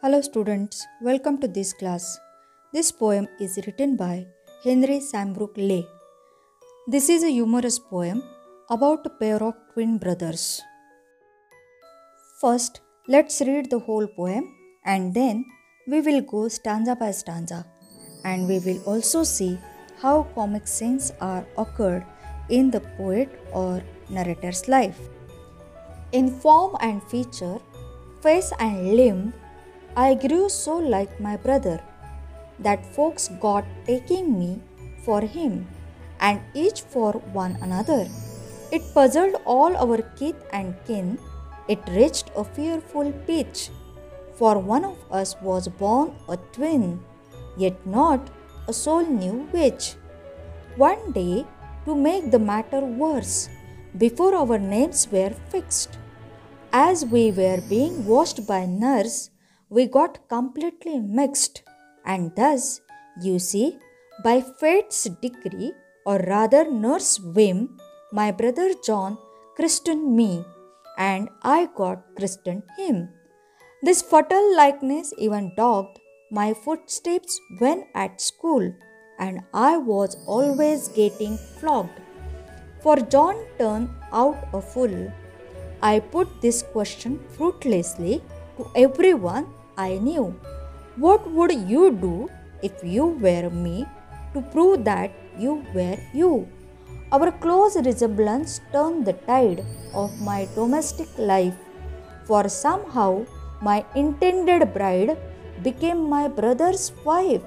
Hello students, welcome to this class. This poem is written by Henry Sambrook Leigh. This is a humorous poem about a pair of twin brothers. First, let's read the whole poem and then we will go stanza by stanza and we will also see how comic scenes are occurred in the poet or narrator's life. In form and feature, face and limb, I grew so like my brother that folks got taking me for him and each for one another. It puzzled all our kith and kin. It reached a fearful pitch, for one of us was born a twin, yet not a soul knew which. One day, to make the matter worse, before our names were fixed, as we were being washed by nurse, we got completely mixed, and thus, you see, by fate's decree, or rather nurse whim, my brother John christened me, and I got christened him. This fatal likeness even dogged my footsteps when at school, and I was always getting flogged. For John turned out a fool. I put this question fruitlessly to everyone I knew. What would you do if you were me to prove that you were you? Our close resemblance turned the tide of my domestic life, for somehow my intended bride became my brother's wife.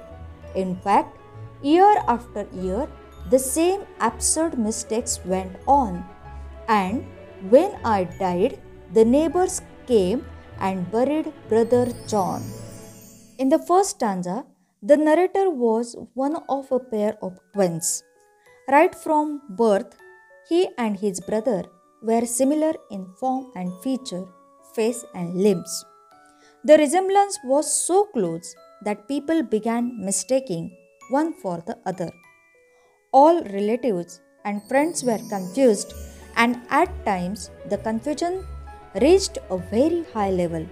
In fact, year after year, the same absurd mistakes went on, and when I died, the neighbors came and buried brother John. In the first stanza, the narrator was one of a pair of twins. Right from birth, he and his brother were similar in form and feature, face and limbs. The resemblance was so close that people began mistaking one for the other. All relatives and friends were confused, and at times the confusion reached a very high level.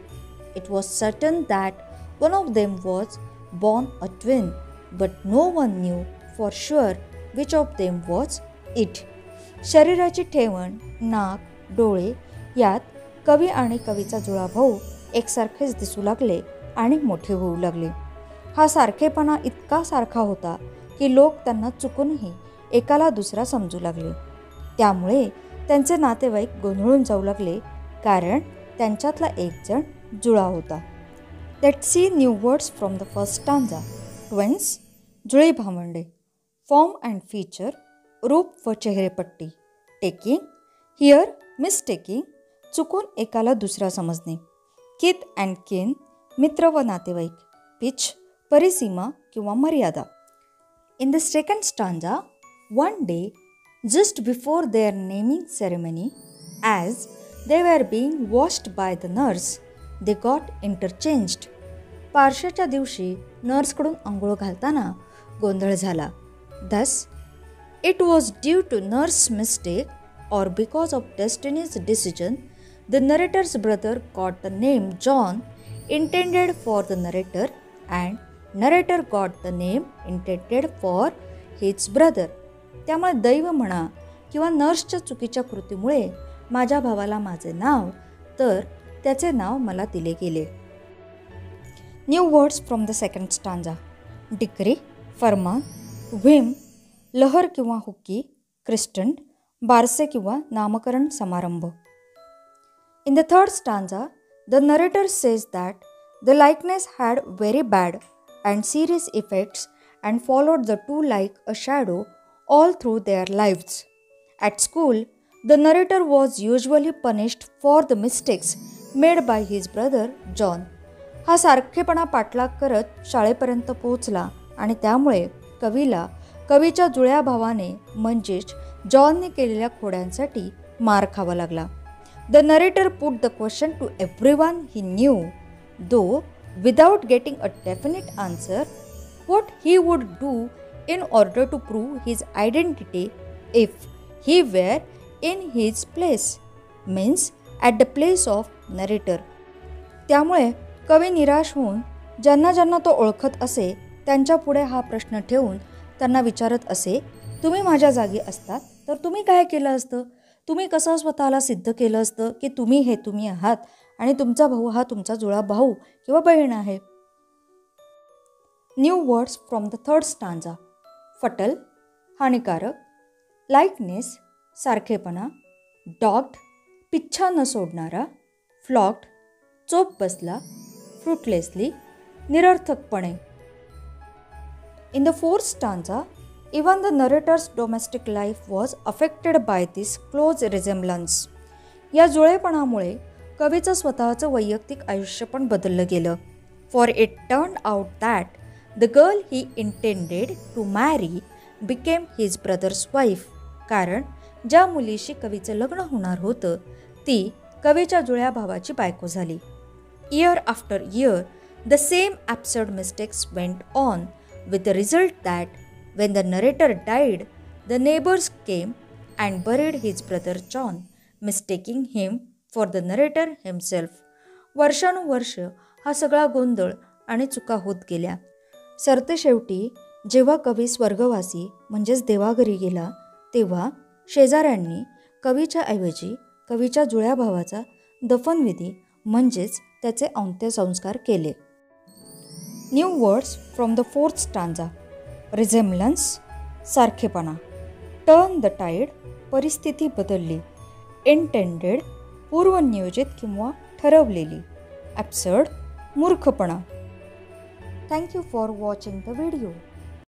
It was certain that one of them was born a twin, but no one knew for sure which of them was it. शरीराची ठेवण, नाक, डोळे यात कवी आणि कवीचा जुळा भाऊ एकसारखेच दिसू लागले आणि मोठे होऊ लागले. हा सारखेपणा इतका सारखा होता की लोक त्यांना चुकूनही एकाला दुसरा समजू लागले. त्यामुळे त्यांचे नातेवाईक गोंधळून जाऊ लागले, कारण त्यांच्यातला एक जण जुळा होता. Let's see new words from the first stanza. Twins, जुळे भावंडे. Form and feature, रूप व चेहरेपट्टी. Taking, here mistaking, चुकून एकाला दुसरा समजणे. Kith and kin, मित्र व नातेवाईक. Pitch, परिसीमा किंवा मर्यादा. In the second stanza, one day, just before their naming ceremony, as they were being washed by the nurse, they got interchanged. पारशाच्या दिवशी नर्सकडून अंघोळ घालताना गोंधळ झाला. Thus, it was due to nurse's mistake or because of destiny's decision, the narrator's brother got the name John intended for the narrator and narrator got the name intended for his brother. त्यामुळे दैव म्हणा किंवा नर्सच्या चुकीच्या कृतीमुळे माझ्या भावाला माझे नाव तर त्याचे नाव मला दिले गेले. New words from the second stanza. Decree, Farman, Vim, लहर किंवा हुक्की, क्रिस्टन, बारसे किंवा नामकरण समारंभ. In the third stanza, the narrator says that the likeness had very bad and serious effects and followed the two like a shadow all through their lives. At school, the narrator was usually punished for the mistakes made by his brother John. हा सारखेपणा पाठलाग करत शाळेपर्यंत पोहोचला आणि त्यामुळे कवीला कवीच्या जुळ्या भावाने म्हणजेच जॉनने केलेल्या खोड्यांसाठी मार खावा लागला. The narrator put the question to everyone he knew, though without getting a definite answer, what he would do in order to prove his identity if he were in his place, means at the place of narrator. त्यामुळे कवी निराश होऊन ज्यांना ज्यांना तो ओळखत असे त्यांच्या पुढे हा प्रश्न ठेवून त्यांना विचारत असे, तुम्ही माझ्या जागी असतात तर तुम्ही काय केलं असतं? तुम्ही कसं स्वतःला सिद्ध केलं असतं की तुम्ही आहात आणि तुमचा भाऊ हा तुमचा जुळा भाऊ किंवा बहीण आहे. New words from the third stanza. फटल, हानिकारक. लाईटनेस, सारखेपणा. डॉग्ड, पिच्छा न सोडणारा. फ्लॉग्ड, चोप बसला. फ्रुटलेसली, निरर्थकपणे. In the fourth stanza, even the narrator's domestic life was affected by this close resemblance. या जुळेपणामुळे कवीचं स्वतःचं वैयक्तिक आयुष्य पण बदललं गेलं. For it turned out that the girl he intended to marry became his brother's wife. कारण ज्या मुलीशी कवीचं लग्न होणार होतं ती कवीच्या जुळ्या भावाची बायको झाली. Year after year, the same absurd mistakes went on, with the result that when the narrator died, the neighbors came and buried his brother John, mistaking him for the narrator himself. वर्षानुवर्ष हा सगळा गोंधळ आणि चुका होत गेल्या. सरतेशेवटी जेव्हा कवी स्वर्गवासी म्हणजेच देवाघरी गेला तेव्हा शेजाऱ्यांनी कवीच्या ऐवजी कवीच्या जुळ्या भावाचा दफनविधी म्हणजेच त्याचे अंत्यसंस्कार केले. New words from the fourth stanza. Resemblance, सारखेपणा. टर्न द टाईड, परिस्थिती बदलली. इंटेंडेड, पूर्वनियोजित किंवा ठरवलेली. ॲब्सर्ड, मूर्खपणा. Thank you for watching the video.